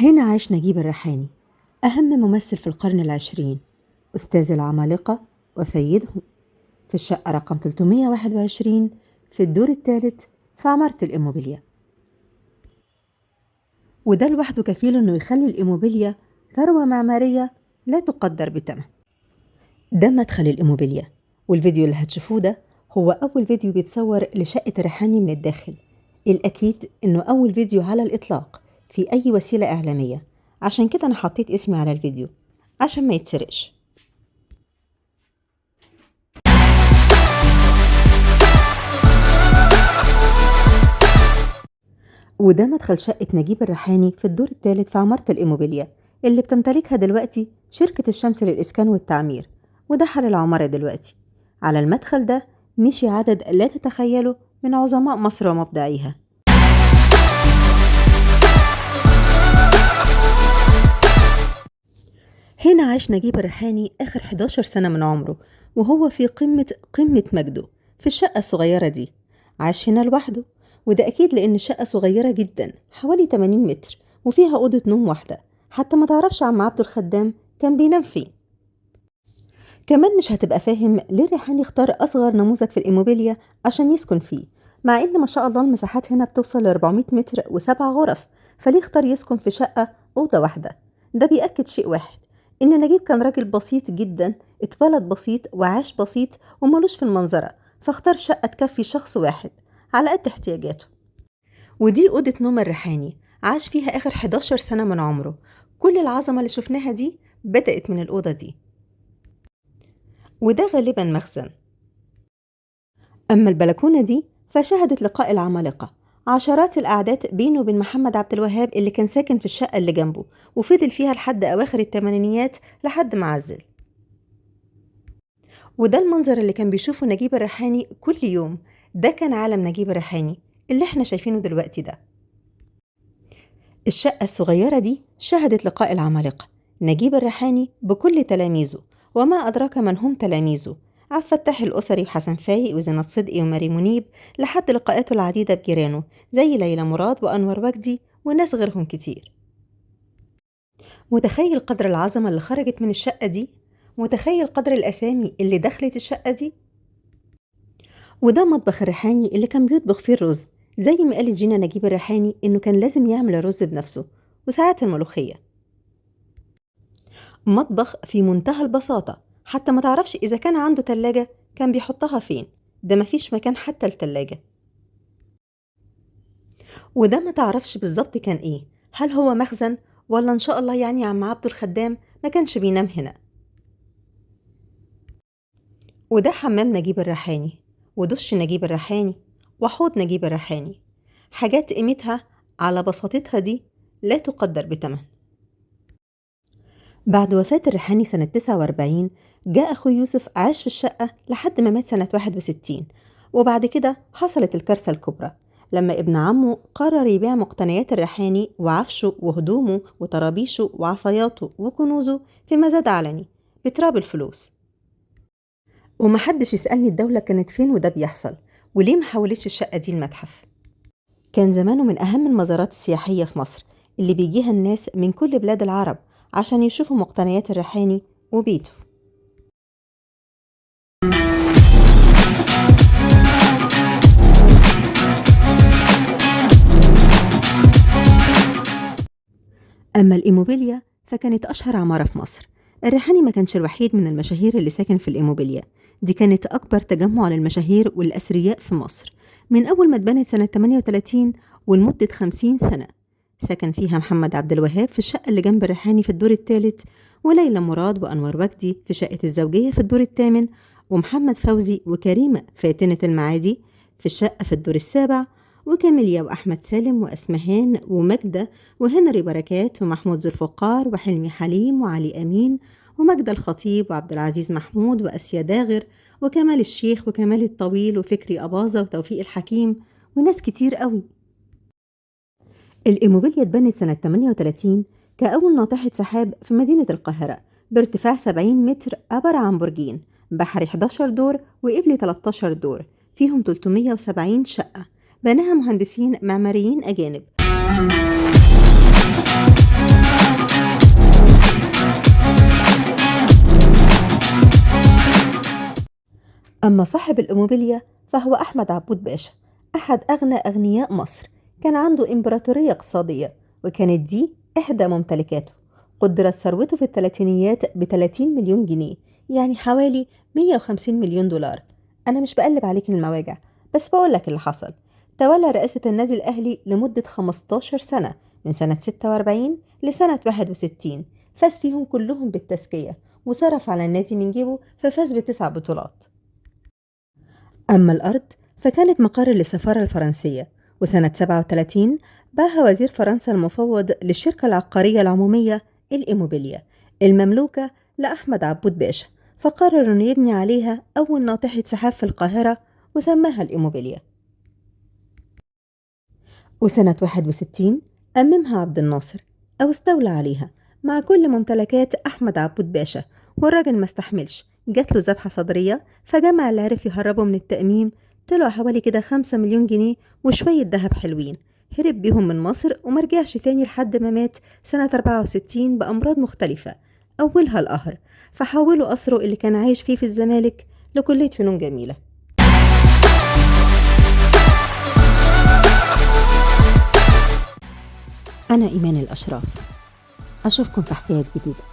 هنا عاش نجيب الريحاني، أهم ممثل في القرن العشرين، أستاذ العمالقة وسيدهم، في الشقة رقم 321 في الدور الثالث في عمارة الإيموبيليا. وده لوحده كفيل إنه يخلي الإيموبيليا ثروة معمارية لا تقدر بثمن. ده مدخل الإيموبيليا، والفيديو اللي هتشوفوه ده هو أول فيديو بيتصور لشقة الريحاني من الداخل. الأكيد إنه أول فيديو على الإطلاق في أي وسيلة إعلامية، عشان كده أنا حطيت اسمي على الفيديو عشان ما يتسرقش. وده مدخل شقة نجيب الريحاني في الدور الثالث في عمارة الإيموبيليا اللي بتمتلكها دلوقتي شركة الشمس للإسكان والتعمير، وده حال العمارة دلوقتي. على المدخل ده مشي عدد لا تتخيله من عظماء مصر ومبدعيها. هنا عاش نجيب الريحاني آخر 11 سنة من عمره، وهو في قمة مجده في الشقة الصغيرة دي. عاش هنا لوحده، وده أكيد لأن الشقة صغيرة جدا حوالي 80 متر، وفيها أوضة نوم واحدة، حتى ما تعرفش عم عبده الخدام كان بينام فين. كمان مش هتبقى فاهم ليه الريحاني اختار أصغر نموذج في الإيموبيليا عشان يسكن فيه، مع إن ما شاء الله المساحات هنا بتوصل ل 400 متر و7 غرف، فليه اختار يسكن في شقة أوضة واحدة؟ ده بيأكد شيء واحد، إن نجيب كان راجل بسيط جدا، اتولد بسيط وعاش بسيط ومالوش في المنظرة، فاختار شقة تكفي شخص واحد على قد احتياجاته. ودي أوضة نوم الريحاني، عاش فيها آخر 11 سنة من عمره. كل العظمة اللي شفناها دي بدأت من الأوضة دي، وده غالبا مخزن. أما البلكونة دي فشهدت لقاء العمالقة، عشرات القعدات بينه وبين محمد عبد الوهاب اللي كان ساكن في الشقة اللي جنبه، وفضل فيها لحد أواخر الثمانينيات لحد ما عزل. وده المنظر اللي كان بيشوفه نجيب الريحاني كل يوم. ده كان عالم نجيب الريحاني اللي احنا شايفينه دلوقتي ده. الشقة الصغيرة دي شهدت لقاء العمالقة، نجيب الريحاني بكل تلاميذه، وما أدراك من هم تلاميذه، عبد الفتاح الأسري وحسن فايق وزينات صدقي وماري منيب، لحد لقاءاته العديدة بجيرانه زي ليلى مراد وأنور وجدي وناس غيرهم كتير. متخيل قدر العظمة اللي خرجت من الشقة دي؟ متخيل قدر الأسامي اللي دخلت الشقة دي؟ وده مطبخ الريحاني اللي كان بيطبخ فيه الرز، زي ما قالت جينا نجيب الريحاني إنه كان لازم يعمل الرز بنفسه وساعات الملوخية. مطبخ في منتهى البساطة، حتى ما تعرفش إذا كان عنده تلاجة كان بيحطها فين، ده مفيش مكان حتى التلاجة. وده ما تعرفش بالظبط كان إيه، هل هو مخزن ولا إن شاء الله يعني عم عبده الخدام ما كانش بينام هنا. وده حمام نجيب الريحاني، ودش نجيب الريحاني، وحوض نجيب الريحاني، حاجات قيمتها على بساطتها دي لا تقدر بثمن. بعد وفاة الريحاني سنة 49 جاء أخو يوسف عاش في الشقة لحد ما مات سنة 61، وبعد كده حصلت الكارثة الكبرى لما ابن عمه قرر يبيع مقتنيات الريحاني وعفشه وهدومه وطرابيشه وعصاياته وكنوزه في مزاد علني بتراب الفلوس. ومحدش يسألني الدولة كانت فين وده بيحصل، وليه محولتش الشقة دي المتحف. كان زمانه من أهم المزارات السياحية في مصر اللي بيجيها الناس من كل بلاد العرب عشان يشوفوا مقتنيات الريحاني وبيته. أما الإيموبيليا فكانت أشهر عمارة في مصر. الريحاني ما كانش الوحيد من المشاهير اللي ساكن في الإيموبيليا دي، كانت أكبر تجمع للمشاهير والأثرياء في مصر من أول ما اتبنت سنة 38 ولمدة 50 سنة. سكن فيها محمد عبد الوهاب في الشقة اللي جنب الريحاني في الدور الثالث، وليلى مراد وأنور وجدي في شقة الزوجية في الدور الثامن، ومحمد فوزي وكريمة فاتنة المعادي في الشقة في الدور السابع، وكاميليا وأحمد سالم وأسمهان ومجدة وهنري بركات ومحمود ذو الفقار وحلمي حليم وعلي أمين ومجدة الخطيب وعبد العزيز محمود وأسيا داغر وكمال الشيخ وكمال الطويل وفكري أباظة وتوفيق الحكيم وناس كتير قوي. الإيموبيليا اتبنت سنة 38 كأول ناطحة سحاب في مدينة القاهرة بارتفاع 70 متر، عبارة عن برجين، بحري 11 دور وقبلي 13 دور، فيهم 370 شقة، بناها مهندسين معماريين أجانب. أما صاحب الإيموبيليا فهو أحمد عبود باشا، أحد أغنى أغنياء مصر. كان عنده إمبراطورية اقتصادية، وكانت دي إحدى ممتلكاته. قدرت ثروته في الثلاثينيات ب30 مليون جنيه، يعني حوالي 150 مليون دولار. أنا مش بقلب عليك المواجع، بس بقولك اللي حصل. تولى رئاسة النادي الأهلي لمدة 15 سنة، من سنة 46 لسنة 61. فاز فيهم كلهم بالتزكية، وصرف على النادي من جيبه، ففاز ب9 بطولات. أما الأرض فكانت مقر للسفارة الفرنسية، وسنة 37 باعها وزير فرنسا المفوض للشركة العقارية العمومية الإيموبيليا المملوكة لأحمد عبود باشا، فقرر أنه يبني عليها أول ناطحة سحاب في القاهرة، وسماها الإيموبيليا. وسنة 61 أممها عبد الناصر، أو استولى عليها مع كل ممتلكات أحمد عبود باشا. والراجل ما استحملش، جات له ذبحة صدرية، فجمع اللي عرف يهربه من التأميم. طلعوا حوالي كده 5 مليون جنيه وشوية دهب حلوين. هرب بيهم من مصر ومرجعش تاني لحد ما مات سنة 64 بأمراض مختلفة، أولها القهر. فحولوا قصره اللي كان عايش فيه في الزمالك لكلية فنون جميلة. أنا إيمان الأشراف، أشوفكم في حكايات جديدة.